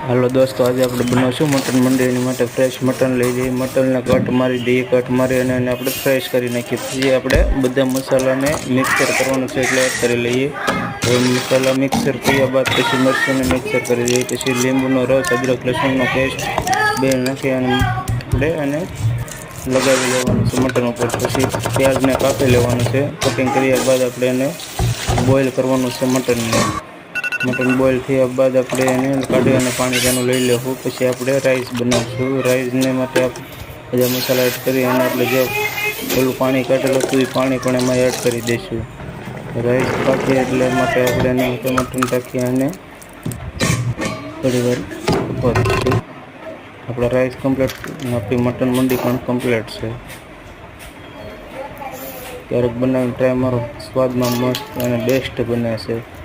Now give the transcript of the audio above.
Hello दोस्तों, आज આપણે બનાવશું મટન મંડી. એની માટે ફ્રેશ મટન લઈ જઈએ. મટનને કટ મારી દઈએ. કટ મારી અને એને આપણે ફ્રેશ કરી નાખીએ. પછી આપણે બધા મસાલાને મિક્સર કરવાનું છે એટલે એડ કરી લઈએ. હવે મસાલા મિક્સર કર્યા બાદ પછી મરચાંને મિક્સર કરી દઈએ. પછી લીંબુનો રસ, અદરક લસણનો પેસ્ટ બે નાખી અને આપણે એને લગાવી લેવાનું છે મટન ઉપર. પછી પ્યાજને કાપી લેવાનું છે. કટિંગ કર્યા બાદ આપણે એને બોઇલ કરવાનું છે મટનને. મટન બોઇલ થયા બાદ આપણે એને કાઢી અને પાણી તેનું લઈ લેવું. પછી આપણે રાઈસ બનાવીશું. રાઈસને માટે બધા મસાલા એડ કરી અને આપણે જે પેલું પાણી કાઢેલું હતું એ પાણી પણ એમાં એડ કરી દઈશું. રાઈસ પાકીએ એટલે માટે આપણે એને મટન ટાંકી અને થોડી વાર ઉભા દઈશું. આપણા રાઈસ કમ્પ્લીટ, આપણી મટન મંડી પણ કમ્પ્લીટ છે. ક્યારેક બનાવીને ટ્રાય મારો, સ્વાદમાં મસ્ત અને બેસ્ટ બને છે.